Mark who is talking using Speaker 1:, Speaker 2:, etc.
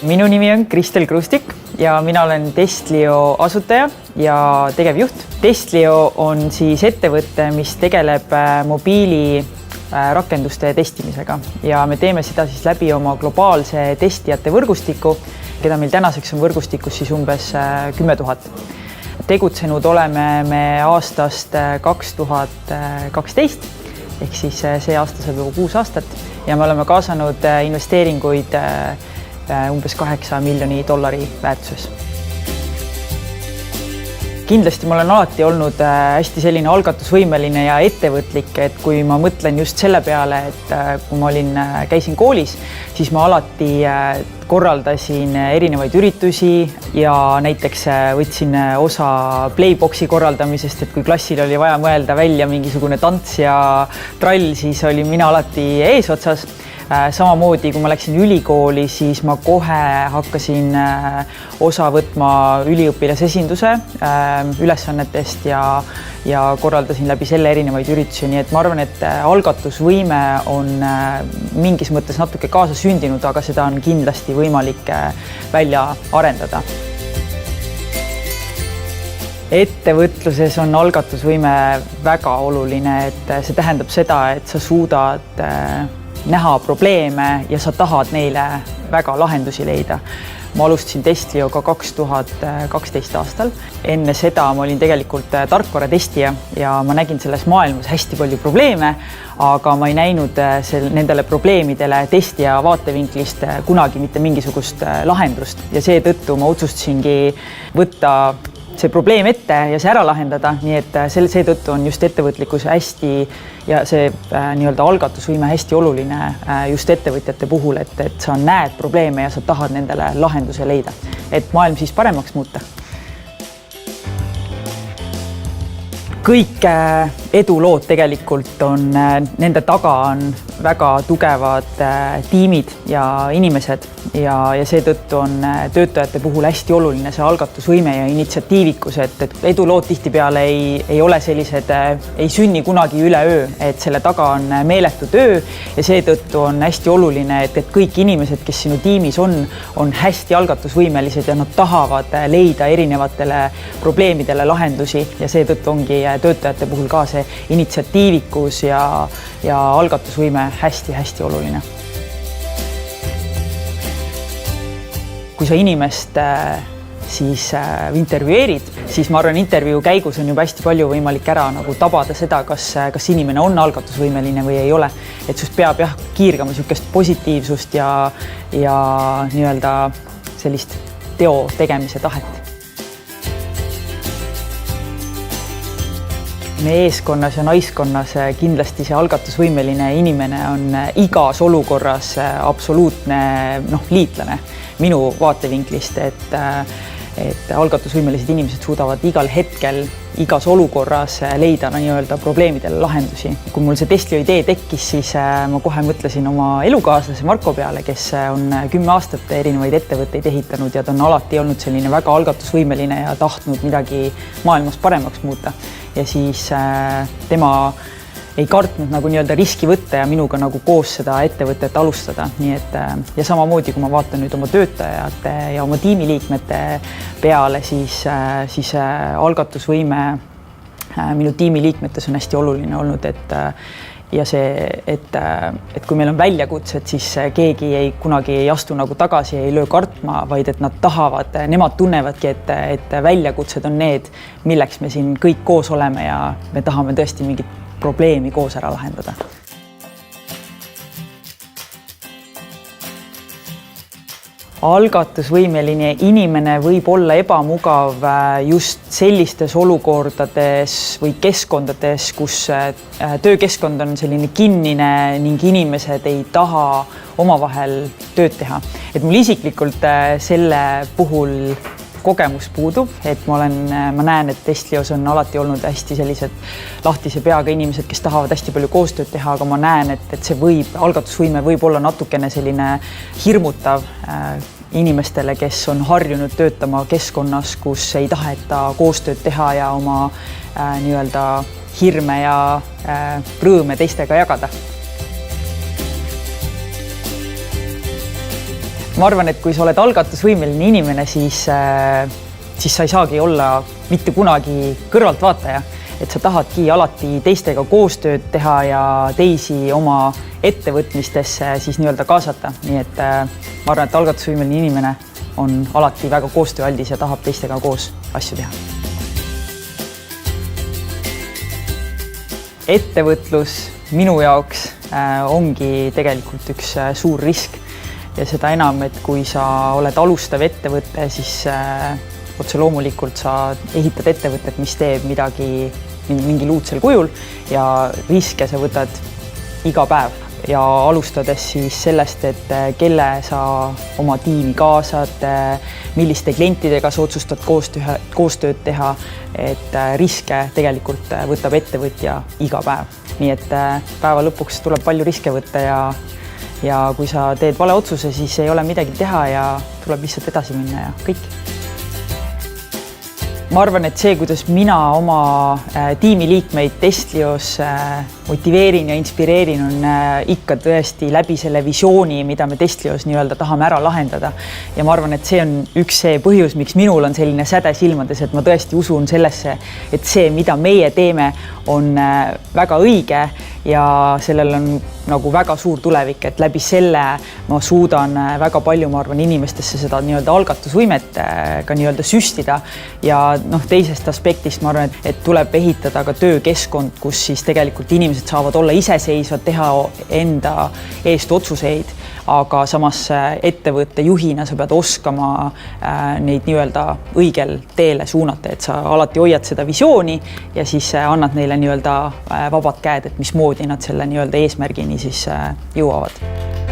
Speaker 1: Minu nimi on Kristel Krustik ja mina olen Testlio asutaja ja tegevjuht. Testlio on siis ettevõte, mis tegeleb mobiilirakenduste testimisega ja me teeme seda siis läbi oma globaalse testijate võrgustiku, keda meil tänaseks on võrgustikus siis umbes 10 000. Tegutsenud oleme me aastast 2012 ehk siis see aasta saab juba 6 aastat ja me oleme kaasanud investeeringuid umbes $8 miljoni väärtuses. Kindlasti ma olen alati olnud hästi selline algatusvõimeline ja ettevõtlik, et kui ma mõtlen just selle peale, et kui ma käisin koolis, siis ma alati korraldasin erinevaid üritusi ja näiteks võtsin osa Playboxi korraldamisest, et kui klassil oli vaja mõelda välja mingisugune tants ja trall, siis olin mina alati eesotsas. Samamoodi, kui ma läksin ülikooli, siis ma kohe hakkasin osa võtma üliõpilasesinduse ülesannetest ja korraldasin läbi selle erinevaid üritusi. Nii et ma arvan, et algatusvõime on mingis mõttes natuke kaasa sündinud, aga seda on kindlasti võimalik välja arendada. Ettevõtluses on algatusvõime väga oluline, et see tähendab seda, et sa suudad näha probleeme ja sa tahad neile väga lahendusi leida. Ma alustasin Testlioga 2012 aastal. Enne seda ma olin tegelikult tarkvaratestija ja ma nägin selles maailmas hästi palju probleeme, aga ma ei näinud nendele probleemidele testija vaatevinklist kunagi mitte mingisugust lahendust ja seetõttu ma otsustasingi võtta see probleem ette ja see ära lahendada, nii et seetõttu on just ettevõtlikkus hästi ja see nii-öelda algatusvõime hästi oluline just ettevõtjate puhul, et sa näed probleeme ja sa tahad nendele lahenduse leida, et maailm siis paremaks muuta. Kõik edulood tegelikult on, nende taga on väga tugevad tiimid ja inimesed ja seetõttu on töötajate puhul hästi oluline see algatusvõime ja initsiatiivikus, et edulood tihtipeale ei ole sellised, ei sünni kunagi üleöö, et selle taga on meeletu töö ja seetõttu on hästi oluline, et kõik inimesed, kes sinu tiimis on hästi algatusvõimelised ja nad tahavad leida erinevatele probleemidele lahendusi ja seetõttu ongi töötajate puhul ka see initsiatiivikus ja algatusvõime hästi-hästi oluline. Kui sa inimest siis intervjueerid, siis ma arvan, intervjuu käigus on juba hästi palju võimalik ära nagu tabada seda, kas inimene on algatusvõimeline või ei ole. Et sust peab kiirgama niisugust positiivsust ja nii-öelda sellist teo tegemise tahet. Meie eeskonnas ja naiskonnas kindlasti see algatusvõimeline inimene on igas olukorras absoluutne liitlane minu vaatevinklist, et algatusvõimelised inimesed suudavad igal hetkel, igas olukorras leida nii-öelda probleemidele lahendusi. Kui mul see Testlio idee tekkis, siis ma kohe mõtlesin oma elukaaslase Marko peale, kes on 10 aastat erinevaid ettevõtteid ehitanud ja ta on alati olnud selline väga algatusvõimeline ja tahtnud midagi maailmas paremaks muuta. Ja siis tema ei kartnud nagu nii-öelda riski võtta ja minuga nagu koos seda ettevõtet alustada. Nii et, ja samamoodi, kui ma vaatan nüüd oma töötajate ja oma tiimiliikmete peale, siis algatusvõime minu tiimiliikmetes on hästi oluline olnud, ja see, et kui meil on väljakutsed, siis keegi kunagi ei astu nagu tagasi, ei löö kartma, vaid et nad tahavad, nemad tunnevadki, et väljakutsed on need, milleks me siin kõik koos oleme ja me tahame tõesti mingit probleemi koos ära lahendada. Algatusvõimeline inimene võib olla ebamugav just sellistes olukordades või keskkondades, kus töökeskkond on selline kinnine ning inimesed ei taha omavahel tööd teha. Et mul isiklikult selle puhul kogemus puudub, et ma näen, et Testlios on alati olnud hästi sellised lahtise peaga inimesed, kes tahavad hästi palju koostööd teha, aga ma näen, et see algatusvõime võib olla natukene selline hirmutav inimestele, kes on harjunud töötama keskkonnas, kus ei taheta koostööd teha ja oma nii-öelda hirme ja rõõme teistega jagada. ma arvan, et kui sa oled algatusvõimeline inimene, siis sa ei saagi olla mitte kunagi kõrvaltvaataja, et sa tahadki alati teistega koostööd teha ja teisi oma ettevõtmistesse siis nii-öelda kaasata. Nii et ma arvan, et algatusvõimeline inimene on alati väga koostööaldis ja tahab teistega koos asju teha. Ettevõtlus minu jaoks ongi tegelikult üks suur risk ja seda enam, et kui sa oled alustav ettevõte, siis otse loomulikult sa ehitad ettevõtet, mis teeb midagi mingil uudsel kujul ja riske sa võtad iga päev ja alustades siis sellest, et kelle sa oma tiimi kaasad, milliste klientidega sa otsustad koostööd teha, et riske tegelikult võtab ettevõtja iga päev. Nii et päeva lõpuks tuleb palju riske võtta ja kui sa teed vale otsuse, siis ei ole midagi teha ja tuleb lihtsalt edasi minna ja kõik. Ma arvan, et see, kuidas mina oma tiimiliikmeid Testlios motiveerin ja inspireerin, on ikka tõesti läbi selle visiooni, mida me Testlios nii-öelda tahame ära lahendada. Ja ma arvan, et see on üks see põhjus, miks minul on selline säde silmades, et ma tõesti usun sellesse, et see, mida meie teeme, on väga õige ja sellel on nagu väga suur tulevik, et läbi selle ma suudan väga palju, ma arvan, inimestesse seda nii-öelda algatusvõimet ka nii-öelda süstida ja teisest aspektist ma arvan, et tuleb ehitada ka töökeskkond, kus siis tegelikult inimesed saavad olla iseseisvad, teha enda eest otsuseid, aga samas ettevõtte juhina sa pead oskama neid nii-öelda õigel teele suunata, et sa alati hoiad seda visiooni ja siis annad neile nii-öelda vabad käed, et mismoodi nad selle nii-öelda eesmärgini siis jõuavad.